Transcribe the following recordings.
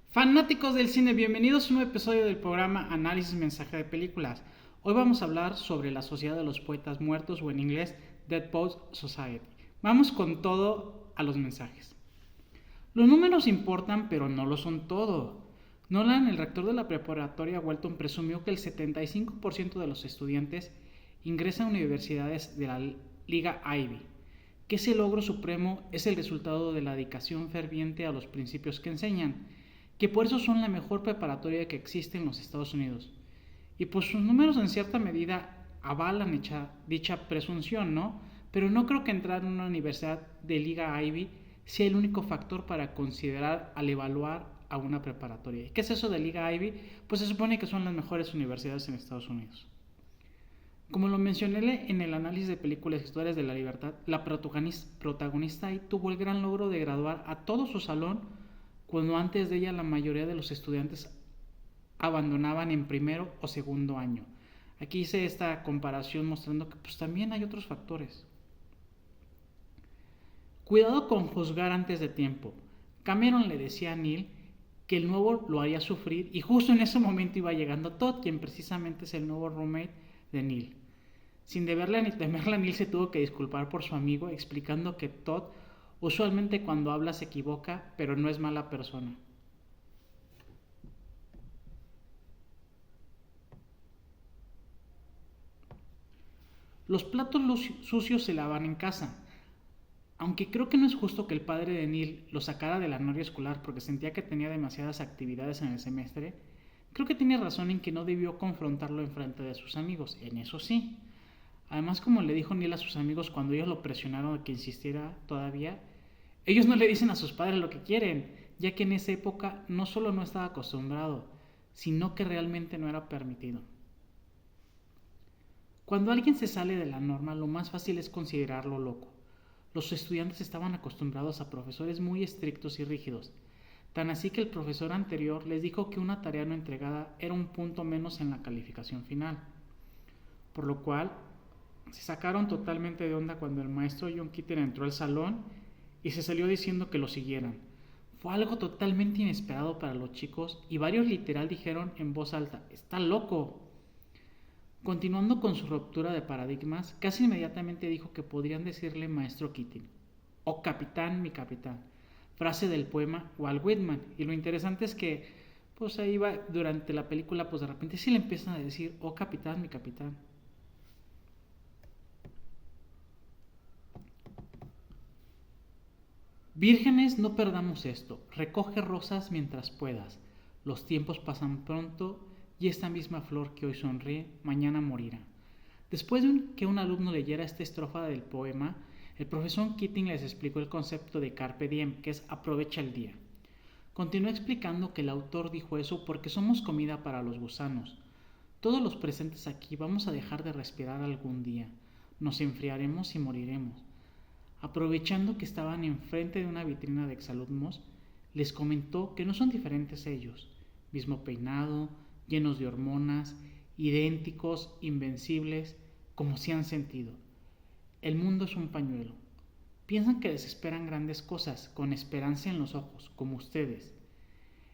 Fanáticos del cine, bienvenidos a un nuevo episodio del programa Análisis Mensaje de Películas. Hoy vamos a hablar sobre la Sociedad de los Poetas Muertos, o en inglés Dead Poets Society. Vamos con todo a los mensajes. Los números importan, pero no lo son todo. Nolan, el rector de la preparatoria Walton, presumió que el 75% de los estudiantes ingresan a universidades de la Liga Ivy, que ese logro supremo es el resultado de la dedicación ferviente a los principios que enseñan, que por eso son la mejor preparatoria que existe en los Estados Unidos. Y pues sus números en cierta medida avalan dicha presunción, ¿no? Pero no creo que entrar en una universidad de Liga Ivy sea el único factor para considerar al evaluar a una preparatoria. ¿Y qué es eso de Liga Ivy? Pues se supone que son las mejores universidades en Estados Unidos. Como lo mencioné en el análisis de películas Historias de la Libertad, la protagonista ahí tuvo el gran logro de graduar a todo su salón cuando antes de ella la mayoría de los estudiantes abandonaban en primero o segundo año. Aquí hice esta comparación mostrando que pues también hay otros factores. Cuidado con juzgar antes de tiempo. Cameron le decía a Neil que el nuevo lo haría sufrir y justo en ese momento iba llegando Todd, quien precisamente es el nuevo roommate de Neil. Sin deberle ni temerla, Neil se tuvo que disculpar por su amigo, explicando que Todd usualmente cuando habla se equivoca, pero no es mala persona. Los platos sucios se lavan en casa, aunque creo que no es justo que el padre de Neil lo sacara de la noria escolar porque sentía que tenía demasiadas actividades en el semestre. Creo que tiene razón en que no debió confrontarlo en frente de sus amigos, en eso sí. Además, como le dijo Neil a sus amigos cuando ellos lo presionaron a que insistiera todavía, ellos no le dicen a sus padres lo que quieren, ya que en esa época no solo no estaba acostumbrado, sino que realmente no era permitido. Cuando alguien se sale de la norma, lo más fácil es considerarlo loco. Los estudiantes estaban acostumbrados a profesores muy estrictos y rígidos, tan así que el profesor anterior les dijo que una tarea no entregada era un punto menos en la calificación final, por lo cual se sacaron totalmente de onda cuando el maestro John Keating entró al salón y se salió diciendo que lo siguieran. Fue algo totalmente inesperado para los chicos y varios literal dijeron en voz alta: ¡está loco! Continuando con su ruptura de paradigmas, casi inmediatamente dijo que podrían decirle maestro Keating, o capitán, mi capitán, frase del poema Walt Whitman. Y lo interesante es que, pues ahí va, durante la película, pues de repente sí le empiezan a decir, oh capitán, mi capitán. Vírgenes, no perdamos esto, recoge rosas mientras puedas. Los tiempos pasan pronto y esta misma flor que hoy sonríe, mañana morirá. Después de que un alumno leyera esta estrofa del poema, el profesor Keating les explicó el concepto de carpe diem, que es aprovecha el día. Continuó explicando que el autor dijo eso porque somos comida para los gusanos. Todos los presentes aquí vamos a dejar de respirar algún día. Nos enfriaremos y moriremos. Aprovechando que estaban enfrente de una vitrina de exalumnos, les comentó que no son diferentes ellos. Mismo peinado, llenos de hormonas, idénticos, invencibles, como si han sentido. El mundo es un pañuelo. Piensan que les esperan grandes cosas, con esperanza en los ojos, como ustedes.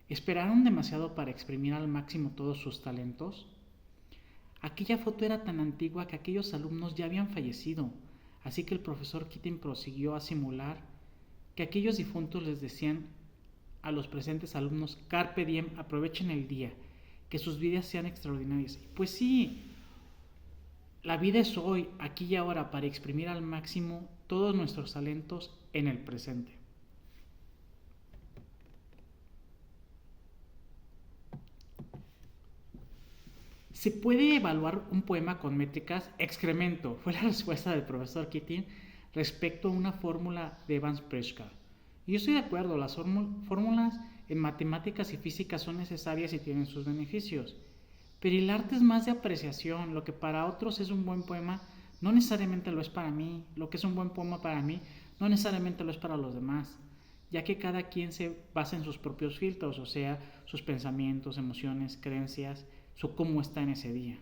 ¿Esperaron demasiado para exprimir al máximo todos sus talentos? Aquella foto era tan antigua que aquellos alumnos ya habían fallecido, así que el profesor Keating prosiguió a simular que aquellos difuntos les decían a los presentes alumnos: carpe diem, aprovechen el día, que sus vidas sean extraordinarias. Pues sí, la vida es hoy, aquí y ahora, para exprimir al máximo todos nuestros talentos en el presente. ¿Se puede evaluar un poema con métricas? Excremento, fue la respuesta del profesor Keating respecto a una fórmula de Evans Pritchard. Y yo estoy de acuerdo, las fórmulas en matemáticas y física son necesarias y tienen sus beneficios. Pero el arte es más de apreciación. Lo que para otros es un buen poema, no necesariamente lo es para mí. Lo que es un buen poema para mí, no necesariamente lo es para los demás, ya que cada quien se basa en sus propios filtros, o sea, sus pensamientos, emociones, creencias, su cómo está en ese día.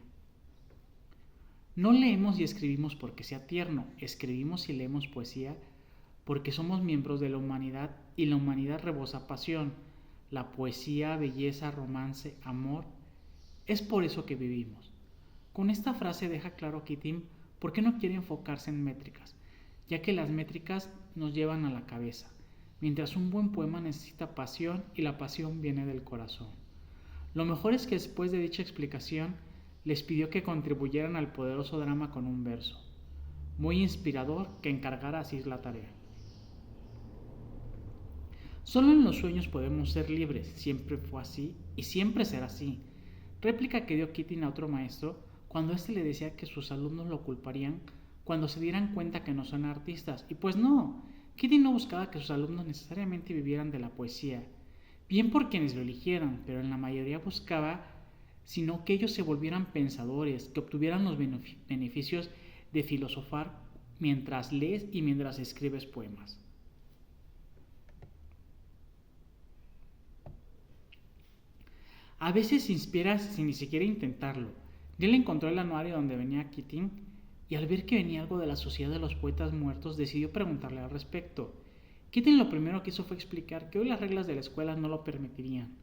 No leemos y escribimos porque sea tierno, escribimos y leemos poesía porque somos miembros de la humanidad y la humanidad rebosa pasión. la poesía, belleza, romance, amor, es por eso que vivimos. Con esta frase deja claro Keating por qué no quiere enfocarse en métricas, ya que las métricas nos llevan a la cabeza, mientras un buen poema necesita pasión y la pasión viene del corazón. Lo mejor es que después de dicha explicación, les pidió que contribuyeran al poderoso drama con un verso, muy inspirador, que encargara así la tarea. Solo en los sueños podemos ser libres, siempre fue así y siempre será así. Réplica que dio Keating a otro maestro cuando éste le decía que sus alumnos lo culparían cuando se dieran cuenta que no son artistas. Y pues no, Keating no buscaba que sus alumnos necesariamente vivieran de la poesía, bien por quienes lo eligieran, pero en la mayoría buscaba sino que ellos se volvieran pensadores, que obtuvieran los beneficios de filosofar mientras lees y mientras escribes poemas. A veces se inspira sin ni siquiera intentarlo. Neil encontró el anuario donde venía Keating y al ver que venía algo de la Sociedad de los Poetas Muertos decidió preguntarle al respecto. Keating lo primero que hizo fue explicar que hoy las reglas de la escuela no lo permitirían,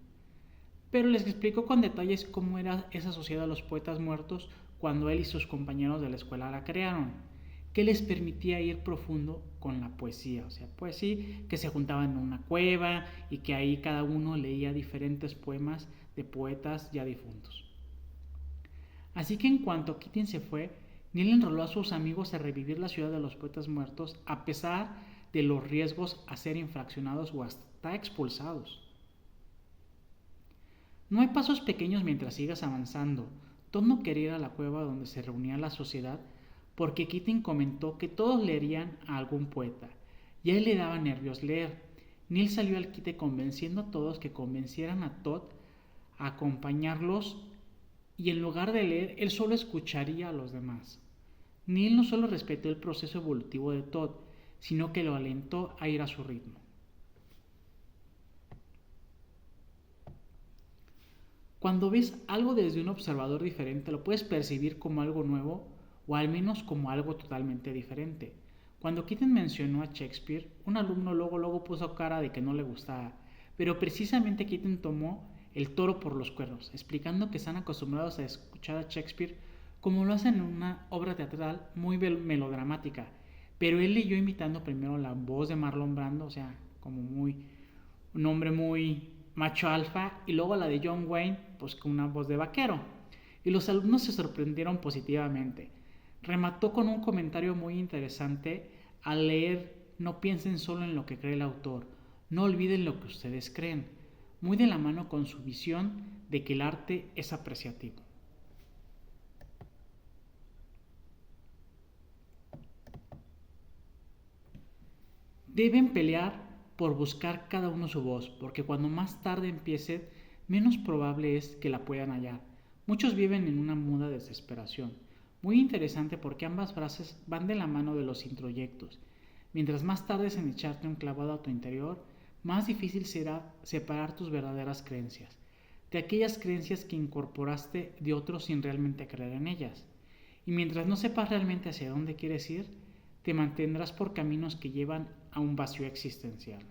pero les explicó con detalles cómo era esa Sociedad de los Poetas Muertos cuando él y sus compañeros de la escuela la crearon, que les permitía ir profundo con la poesía, o sea, pues sí, que se juntaban en una cueva y que ahí cada uno leía diferentes poemas de poetas ya difuntos. Así que en cuanto Keating se fue, Neil enroló a sus amigos a revivir la ciudad de los poetas muertos a pesar de los riesgos a ser infraccionados o hasta expulsados. No hay pasos pequeños mientras sigas avanzando. Todd no quería ir a la cueva donde se reunía la sociedad porque Keating comentó que todos leerían a algún poeta y a él le daba nervios leer. Neil salió al quite convenciendo a todos que convencieran a Todd a acompañarlos y en lugar de leer, él solo escucharía a los demás. Neil no solo respetó el proceso evolutivo de Todd, sino que lo alentó a ir a su ritmo. Cuando ves algo desde un observador diferente, lo puedes percibir como algo nuevo o al menos como algo totalmente diferente. Cuando Keating mencionó a Shakespeare, un alumno luego puso cara de que no le gustaba, pero precisamente Keating tomó el toro por los cuernos, explicando que están acostumbrados a escuchar a Shakespeare como lo hacen en una obra teatral muy melodramática, pero él leyó imitando primero la voz de Marlon Brando, o sea, como un hombre muy macho alfa, y luego la de John Wayne, pues con una voz de vaquero. Y los alumnos se sorprendieron positivamente. Remató con un comentario muy interesante al leer: no piensen solo en lo que cree el autor, no olviden lo que ustedes creen, muy de la mano con su visión de que el arte es apreciativo. Deben pelear por buscar cada uno su voz, porque cuando más tarde empiecen, menos probable es que la puedan hallar. Muchos viven en una muda desesperación. Muy interesante porque ambas frases van de la mano de los introyectos. Mientras más tardes en echarte un clavado a tu interior, más difícil será separar tus verdaderas creencias, de aquellas creencias que incorporaste de otros sin realmente creer en ellas. Y mientras no sepas realmente hacia dónde quieres ir, te mantendrás por caminos que llevan a un vacío existencial.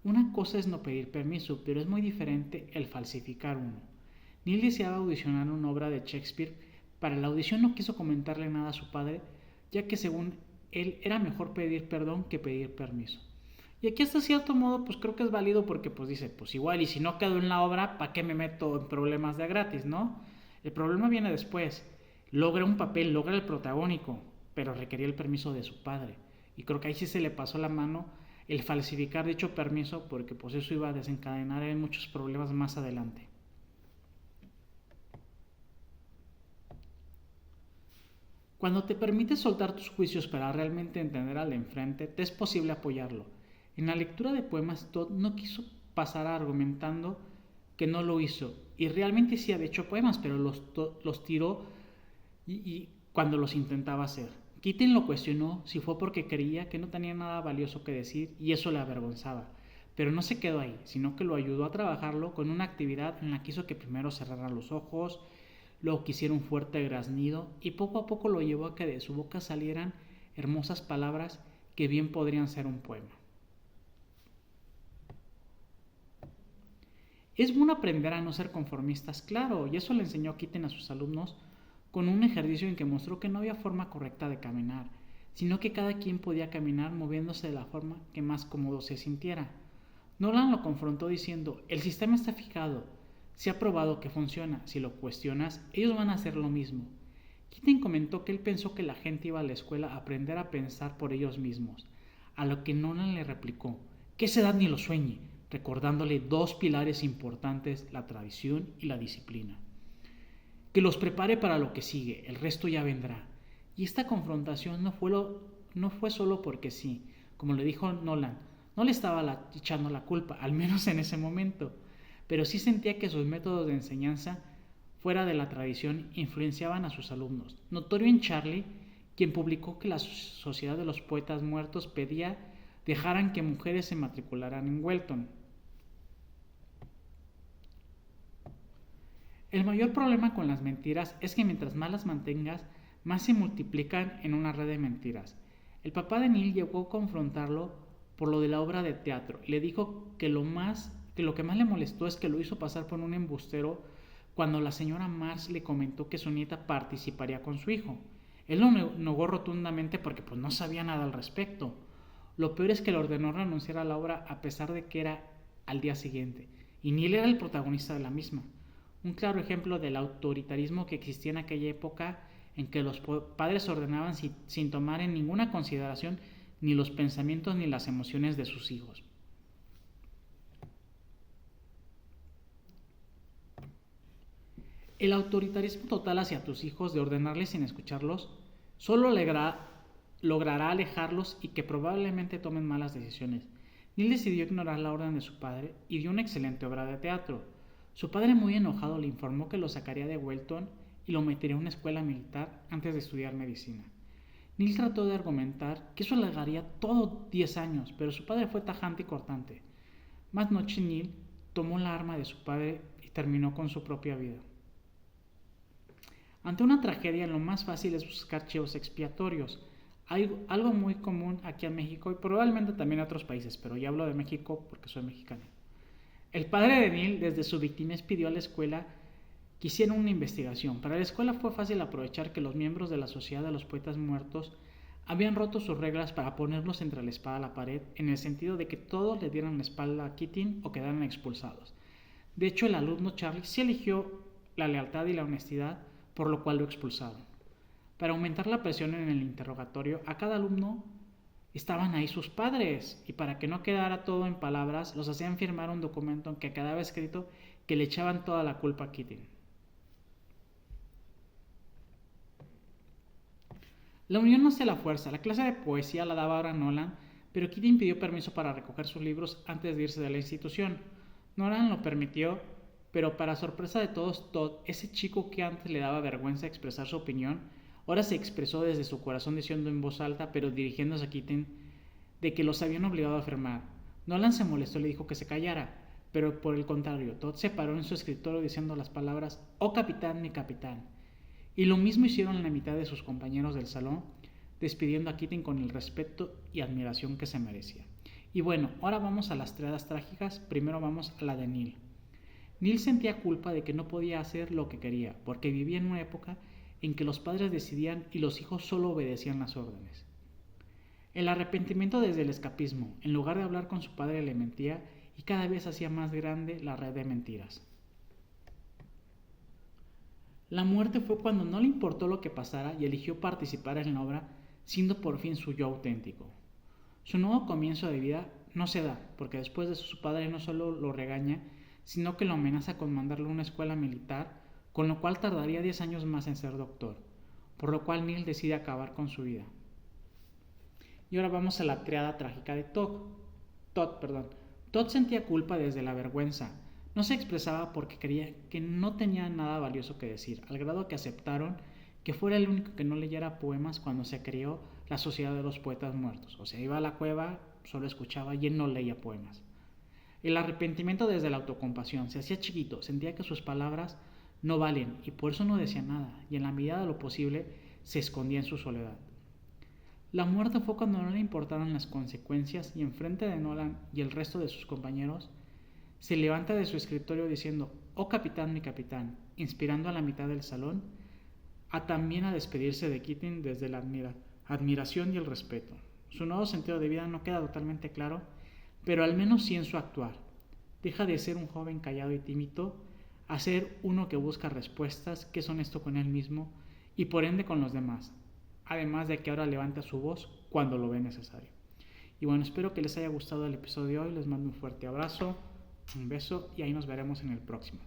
Una cosa es no pedir permiso, pero es muy diferente el falsificar uno. Neil deseaba audicionar una obra de Shakespeare. Para la audición no quiso comentarle nada a su padre, ya que según él era mejor pedir perdón que pedir permiso. Y aquí hasta cierto modo pues creo que es válido porque pues dice, pues igual y si no quedo en la obra, ¿para qué me meto en problemas de gratis, no? El problema viene después. Logra un papel, logra el protagónico, pero requería el permiso de su padre. Y creo que ahí sí se le pasó la mano el falsificar dicho permiso porque pues eso iba a desencadenar en muchos problemas más adelante. Cuando te permites soltar tus juicios para realmente entender al de enfrente, te es posible apoyarlo. En la lectura de poemas, Todd no quiso pasar argumentando que no lo hizo. Y realmente sí había hecho poemas, pero los tiró y cuando los intentaba hacer. Keating lo cuestionó si fue porque creía que no tenía nada valioso que decir y eso le avergonzaba. Pero no se quedó ahí, sino que lo ayudó a trabajarlo con una actividad en la que hizo que primero cerrara los ojos, luego que hiciera un fuerte graznido y poco a poco lo llevó a que de su boca salieran hermosas palabras que bien podrían ser un poema. Es bueno aprender a no ser conformistas, claro, y eso le enseñó Keating a sus alumnos con un ejercicio en que mostró que no había forma correcta de caminar, sino que cada quien podía caminar moviéndose de la forma que más cómodo se sintiera. Nolan lo confrontó diciendo, el sistema está fijado, se ha probado que funciona, si lo cuestionas, ellos van a hacer lo mismo. Keating comentó que él pensó que la gente iba a la escuela a aprender a pensar por ellos mismos, a lo que Nolan le replicó, que esa edad ni lo sueñe, recordándole dos pilares importantes, la tradición y la disciplina. Que los prepare para lo que sigue, el resto ya vendrá. Y esta confrontación no fue solo porque sí, como le dijo Nolan, no le estaba echando la culpa, al menos en ese momento, pero sí sentía que sus métodos de enseñanza fuera de la tradición influenciaban a sus alumnos. Notorio en Charlie, quien publicó que la Sociedad de los Poetas Muertos pedía dejaran que mujeres se matricularan en Welton. El mayor problema con las mentiras es que mientras más las mantengas, más se multiplican en una red de mentiras. El papá de Neil llegó a confrontarlo por lo de la obra de teatro y le dijo que lo que más le molestó es que lo hizo pasar por un embustero cuando la señora Mars le comentó que su nieta participaría con su hijo. Él lo negó rotundamente porque pues, no sabía nada al respecto. Lo peor es que le ordenó renunciar a la obra a pesar de que era al día siguiente, y Neil era el protagonista de la misma. Un claro ejemplo del autoritarismo que existía en aquella época en que los padres ordenaban sin tomar en ninguna consideración ni los pensamientos ni las emociones de sus hijos. El autoritarismo total hacia tus hijos de ordenarles sin escucharlos solo logrará alejarlos y que probablemente tomen malas decisiones. Neil decidió ignorar la orden de su padre y dio una excelente obra de teatro. Su padre, muy enojado, le informó que lo sacaría de Welton y lo metería en una escuela militar antes de estudiar medicina. Neil trató de argumentar que eso alargaría todo 10 años, pero su padre fue tajante y cortante. Más noche Neil tomó la arma de su padre y terminó con su propia vida. Ante una tragedia, lo más fácil es buscar chivos expiatorios, algo muy común aquí en México y probablemente también en otros países, pero ya hablo de México porque soy mexicano. El padre de Neil, desde su victimez, pidió a la escuela que hicieran una investigación. Para la escuela fue fácil aprovechar que los miembros de la Sociedad de los Poetas Muertos habían roto sus reglas para ponerlos entre la espada y la pared, en el sentido de que todos le dieran la espalda a Keating o quedaran expulsados. De hecho, el alumno Charlie sí eligió la lealtad y la honestidad, por lo cual lo expulsaron. Para aumentar la presión en el interrogatorio, a cada alumno estaban ahí sus padres, y para que no quedara todo en palabras, los hacían firmar un documento en que quedaba escrito que le echaban toda la culpa a Keating. La unión no hace la fuerza. La clase de poesía la daba ahora Nolan, pero Keating pidió permiso para recoger sus libros antes de irse de la institución. Nolan lo permitió, pero para sorpresa de todos, Todd, ese chico que antes le daba vergüenza expresar su opinión, ahora se expresó desde su corazón diciendo en voz alta, pero dirigiéndose a Keating, de que los habían obligado a firmar. Nolan se molestó y le dijo que se callara, pero por el contrario, Todd se paró en su escritorio diciendo las palabras, «Oh capitán, mi capitán». Y lo mismo hicieron la mitad de sus compañeros del salón, despidiendo a Keating con el respeto y admiración que se merecía. Y bueno, ahora vamos a las triadas trágicas. Primero vamos a la de Neil. Neil sentía culpa de que no podía hacer lo que quería, porque vivía en una época en que los padres decidían y los hijos solo obedecían las órdenes. El arrepentimiento desde el escapismo, en lugar de hablar con su padre le mentía y cada vez hacía más grande la red de mentiras. La muerte fue cuando no le importó lo que pasara y eligió participar en la obra, siendo por fin su yo auténtico. Su nuevo comienzo de vida no se da, porque después de eso su padre no solo lo regaña, sino que lo amenaza con mandarlo a una escuela militar, con lo cual tardaría 10 años más en ser doctor, por lo cual Neil decide acabar con su vida. Y ahora vamos a la triada trágica de Todd. Todd sentía culpa desde la vergüenza. No se expresaba porque creía que no tenía nada valioso que decir, al grado que aceptaron que fuera el único que no leyera poemas cuando se creó la Sociedad de los Poetas Muertos. O sea, iba a la cueva, solo escuchaba y él no leía poemas. El arrepentimiento desde la autocompasión. Se hacía chiquito, sentía que sus palabras no valen y por eso no decía nada, y en la medida de lo posible se escondía en su soledad. La muerte fue cuando no le importaron las consecuencias y enfrente de Nolan y el resto de sus compañeros Se levanta de su escritorio diciendo: «Oh capitán, mi capitán», inspirando a la mitad del salón, también a despedirse de Keating desde la admiración y el respeto. Su nuevo sentido de vida no queda totalmente claro, pero al menos sí en su actuar. Deja de ser un joven callado y tímido a ser uno que busca respuestas, que es honesto con él mismo y por ende con los demás, además de que ahora levanta su voz cuando lo ve necesario. Y bueno, espero que les haya gustado el episodio de hoy, les mando un fuerte abrazo, un beso y ahí nos veremos en el próximo.